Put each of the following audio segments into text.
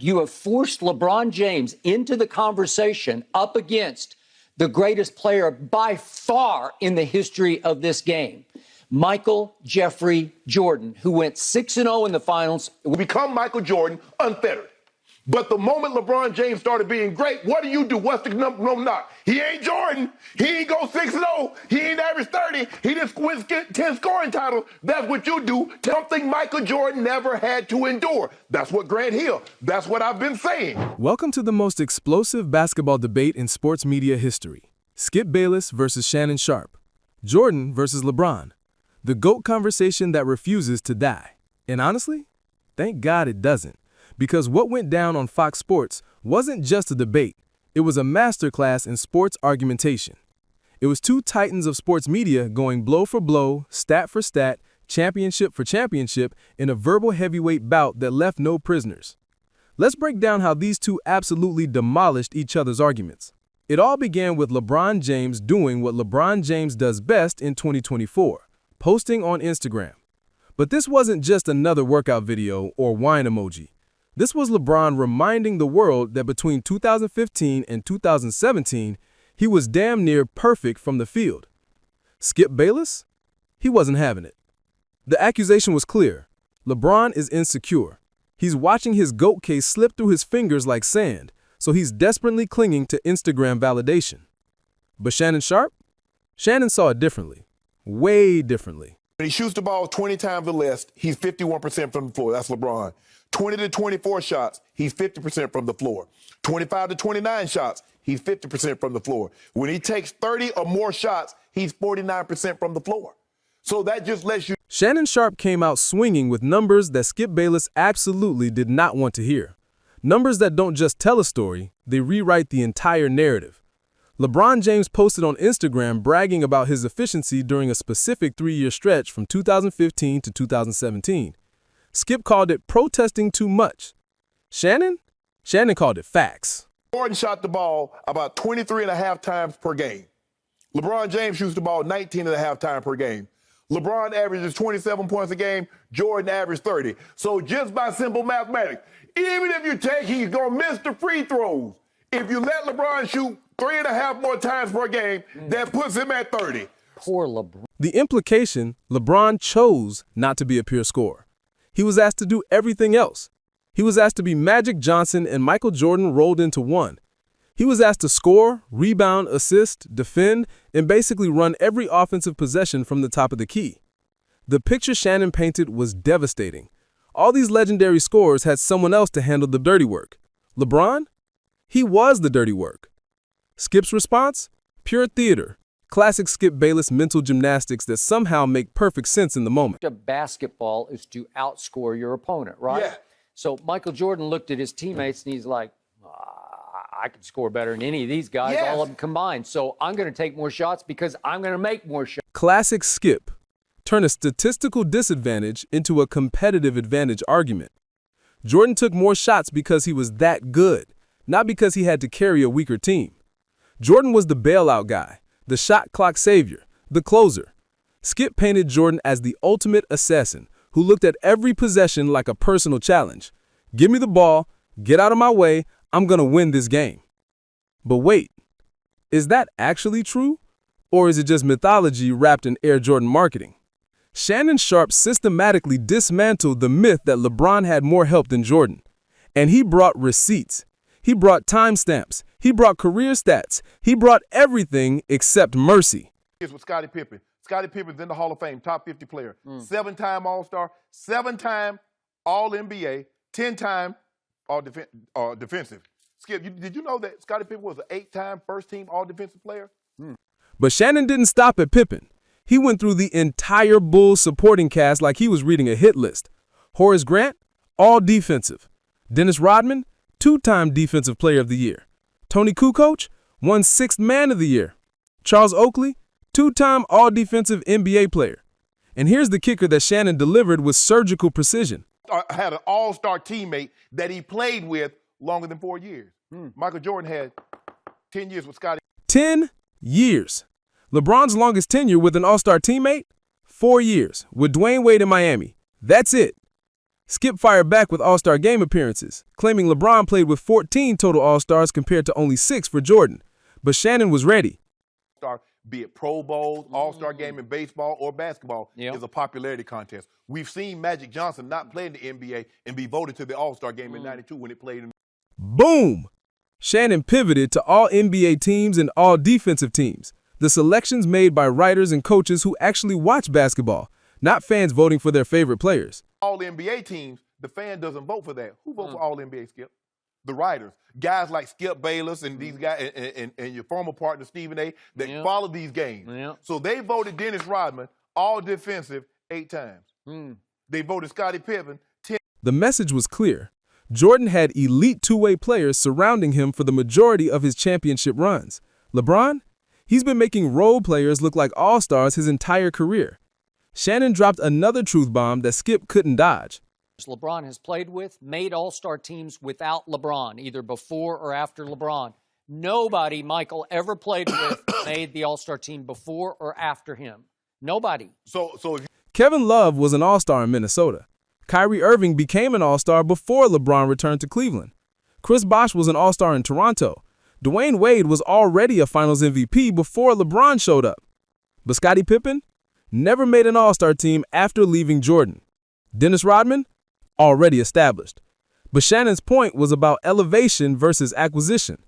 You have forced LeBron James into the conversation up against the greatest player by far in the history of this game, Michael Jeffrey Jordan, who went 6-0 in the finals. Become Michael Jordan unfettered. But the moment LeBron James started being great, what do? What's the no knock? He ain't Jordan. He ain't go 6-0. He ain't average 30. He just wins 10 scoring titles. That's what you do. Something Michael Jordan never had to endure. That's what Grant Hill. That's what I've been saying. Welcome to the most explosive basketball debate in sports media history. Skip Bayless versus Shannon Sharpe. Jordan versus LeBron. The GOAT conversation that refuses to die. And honestly, thank God it doesn't. Because what went down on Fox Sports wasn't just a debate, it was a masterclass in sports argumentation. It was two titans of sports media going blow for blow, stat for stat, championship for championship in a verbal heavyweight bout that left no prisoners. Let's break down how these two absolutely demolished each other's arguments. It all began with LeBron James doing what LeBron James does best in 2024, posting on Instagram. But this wasn't just another workout video or wine emoji. This was LeBron reminding the world that between 2015 and 2017, he was damn near perfect from the field. Skip Bayless? He wasn't having it. The accusation was clear. LeBron is insecure. He's watching his GOAT case slip through his fingers like sand, so he's desperately clinging to Instagram validation. But Shannon Sharpe? Shannon saw it differently. Way differently. When he shoots the ball 20 times or less, he's 51% from the floor. That's LeBron. 20 to 24 shots, he's 50% from the floor. 25 to 29 shots, he's 50% from the floor. When he takes 30 or more shots, he's 49% from the floor. So that just lets you... Shannon Sharpe came out swinging with numbers that Skip Bayless absolutely did not want to hear. Numbers that don't just tell a story, they rewrite the entire narrative. LeBron James posted on Instagram bragging about his efficiency during a specific 3-year stretch from 2015 to 2017. Skip called it protesting too much. Shannon called it facts. Jordan shot the ball about 23.5 times per game. LeBron James shoots the ball 19.5 times per game. LeBron averages 27 points a game. Jordan averaged 30. So just by simple mathematics, even if you take, he's going to miss the free throws. If you let LeBron shoot 3.5 more times per game, that puts him at 30. Poor LeBron. The implication, LeBron chose not to be a pure scorer. He was asked to do everything else. He was asked to be Magic Johnson and Michael Jordan rolled into one. He was asked to score, rebound, assist, defend, and basically run every offensive possession from the top of the key. The picture Shannon painted was devastating. All these legendary scorers had someone else to handle the dirty work. LeBron? He was the dirty work. Skip's response? Pure theater. Classic Skip Bayless mental gymnastics that somehow make perfect sense in the moment. Basketball is to outscore your opponent, right? Yeah. So Michael Jordan looked at his teammates and he's like, I can score better than any of these guys, Yes. all of them combined. So I'm going to take more shots because I'm going to make more shots. Classic Skip. Turn a statistical disadvantage into a competitive advantage argument. Jordan took more shots because he was that good, not because he had to carry a weaker team. Jordan was the bailout guy, the shot clock savior, the closer. Skip painted Jordan as the ultimate assassin who looked at every possession like a personal challenge. Give me the ball, get out of my way, I'm gonna win this game. But wait, is that actually true? Or is it just mythology wrapped in Air Jordan marketing? Shannon Sharpe systematically dismantled the myth that LeBron had more help than Jordan. And he brought receipts. He brought timestamps. He brought career stats. He brought everything except mercy. Here's with Scottie Pippen. Scottie Pippen's in the Hall of Fame, top 50 player. 7-time All-Star, 7-time All-NBA, 10-time All-Defensive. Skip, did you know that Scottie Pippen was an 8-time first-team All-Defensive player? But Shannon didn't stop at Pippen. He went through the entire Bulls supporting cast like he was reading a hit list. Horace Grant, All-Defensive. Dennis Rodman, 2-time Defensive Player of the Year. Tony Kukoc won 6th Man of the Year. Charles Oakley, 2-time All-Defensive NBA player. And here's the kicker that Shannon delivered with surgical precision. Had an all-star teammate that he played with longer than 4 years. Michael Jordan had 10 years with Scottie. 10 years. LeBron's longest tenure with an all-star teammate? 4 years, with Dwayne Wade in Miami. That's it. Skip fired back with All-Star game appearances, claiming LeBron played with 14 total All-Stars compared to only 6 for Jordan. But Shannon was ready. Be it Pro Bowls, All-Star game in baseball or basketball, is a popularity contest. We've seen Magic Johnson not play in the NBA and be voted to the All-Star game in '92 when it played in. Boom! Shannon pivoted to all NBA teams and all defensive teams. The selections made by writers and coaches who actually watch basketball, not fans voting for their favorite players. All NBA teams, the fan doesn't vote for that. Who votes for All NBA, Skip? The writers. Guys like Skip Bayless and these guys and your former partner Stephen A. that follow these games. So they voted Dennis Rodman all defensive 8 times. They voted Scottie Pippen 10. The message was clear. Jordan had elite two-way players surrounding him for the majority of his championship runs. LeBron? He's been making role players look like all-stars his entire career. Shannon dropped another truth bomb that Skip couldn't dodge. LeBron has played with, made all-star teams without LeBron, either before or after LeBron. Nobody Michael ever played with made the all-star team before or after him. Nobody. So Kevin Love was an all-star in Minnesota. Kyrie Irving became an all-star before LeBron returned to Cleveland. Chris Bosh was an all-star in Toronto. Dwayne Wade was already a Finals MVP before LeBron showed up. But Scottie Pippen never made an all-star team after leaving Jordan. Dennis Rodman? Already established. But Shannon's point was about elevation versus acquisition.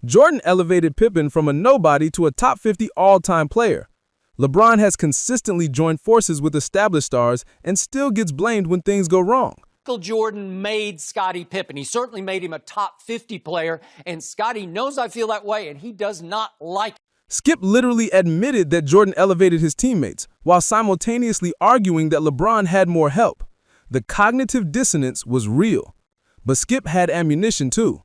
Jordan elevated Pippen from a nobody to a top 50 all-time player. LeBron has consistently joined forces with established stars and still gets blamed when things go wrong. Michael Jordan made Scottie Pippen. He certainly made him a top 50 player, and Scottie knows I feel that way, and he does not like it. Skip literally admitted that Jordan elevated his teammates, while simultaneously arguing that LeBron had more help. The cognitive dissonance was real. But Skip had ammunition too.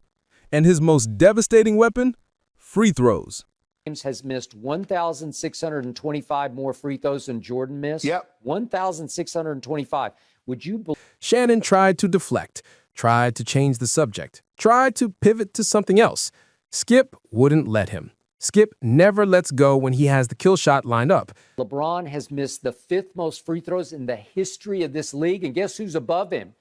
And his most devastating weapon? Free throws. James has missed 1,625 more free throws than Jordan missed. 1,625. Would you believe? Shannon tried to deflect, tried to change the subject, tried to pivot to something else. Skip wouldn't let him. Skip never lets go when he has the kill shot lined up. LeBron has missed the 5th most free throws in the history of this league. And guess who's above him?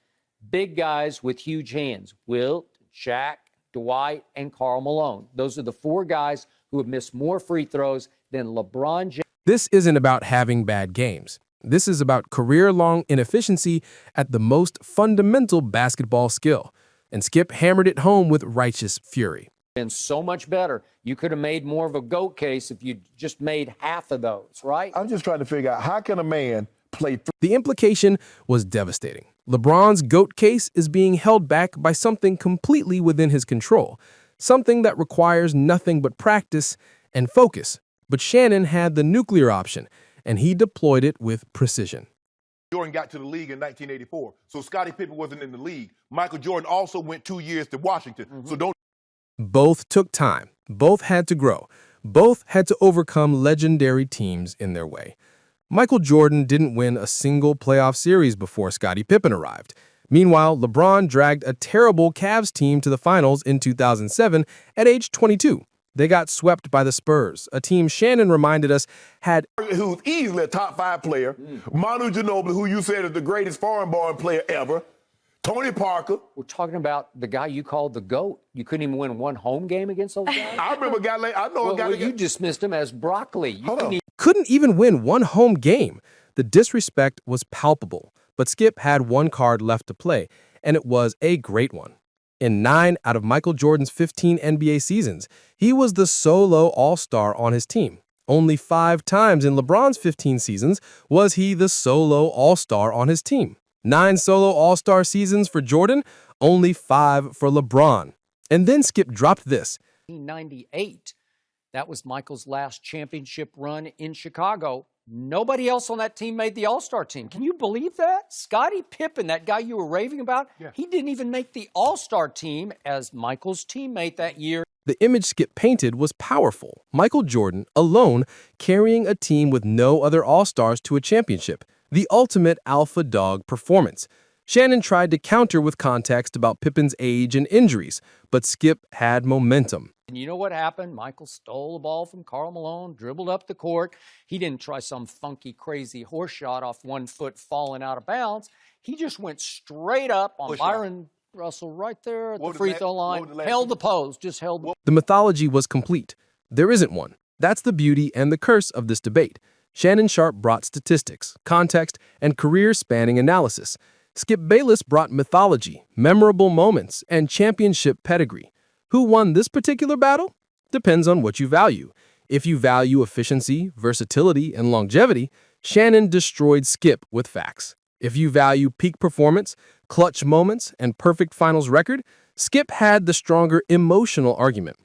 Big guys with huge hands. Wilt, Shaq, Dwight, and Karl Malone. Those are the 4 guys who have missed more free throws than LeBron James. This isn't about having bad games. This is about career-long inefficiency at the most fundamental basketball skill. And Skip hammered it home with righteous fury. Been so much better. You could have made more of a GOAT case if you just made half of those, right? I'm just trying to figure out how can a man play. The implication was devastating. LeBron's GOAT case is being held back by something completely within his control, something that requires nothing but practice and focus. But Shannon had the nuclear option, and he deployed it with precision. Jordan got to the league in 1984, so Scottie Pippen wasn't in the league. Michael Jordan also went 2 years to Washington, so don't. Both took time. Both had to grow. Both had to overcome legendary teams in their way. Michael Jordan didn't win a single playoff series before Scottie Pippen arrived. Meanwhile, LeBron dragged a terrible Cavs team to the finals in 2007 at age 22. They got swept by the Spurs, a team Shannon reminded us had... Who's easily a top 5 player. Manu Ginobili, who you said is the greatest foreign-born player ever. Tony Parker. We're talking about the guy you called the GOAT. You couldn't even win one home game against those guys? I remember a guy like, I know a guy you dismissed him as broccoli. couldn't even win one home game. The disrespect was palpable, but Skip had one card left to play, and it was a great one. In 9 out of Michael Jordan's 15 NBA seasons, he was the solo all-star on his team. Only 5 times in LeBron's 15 seasons was he the solo all-star on his team. 9 solo all-star seasons for Jordan, only 5 for LeBron. And then Skip dropped this. 1998. That was Michael's last championship run in Chicago. Nobody else on that team made the All-Star team. Can you believe that? Scottie Pippen, that guy you were raving about, he didn't even make the All-Star team as Michael's teammate that year. The image Skip painted was powerful. Michael Jordan, alone, carrying a team with no other All-Stars to a championship. The ultimate alpha dog performance. Shannon tried to counter with context about Pippen's age and injuries, but Skip had momentum. And you know what happened? Michael stole the ball from Karl Malone, dribbled up the court. He didn't try some funky, crazy horse shot off 1 foot falling out of bounds. He just went straight up on Byron Russell right there at the free throw line, held the pose, just held the... The mythology was complete. There isn't one. That's the beauty and the curse of this debate. Shannon Sharpe brought statistics, context, and career-spanning analysis. Skip Bayless brought mythology, memorable moments, and championship pedigree. Who won this particular battle? Depends on what you value. If you value efficiency, versatility, and longevity, Shannon destroyed Skip with facts. If you value peak performance, clutch moments, and perfect finals record, Skip had the stronger emotional argument.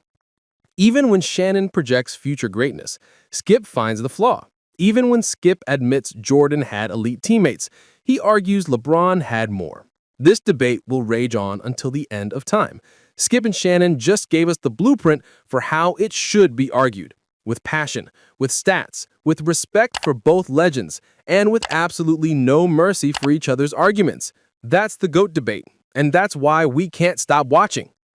Even when Shannon projects future greatness, Skip finds the flaw. Even when Skip admits Jordan had elite teammates, he argues LeBron had more. This debate will rage on until the end of time. Skip and Shannon just gave us the blueprint for how it should be argued. With passion, with stats, with respect for both legends, and with absolutely no mercy for each other's arguments. That's the GOAT debate, and that's why we can't stop watching.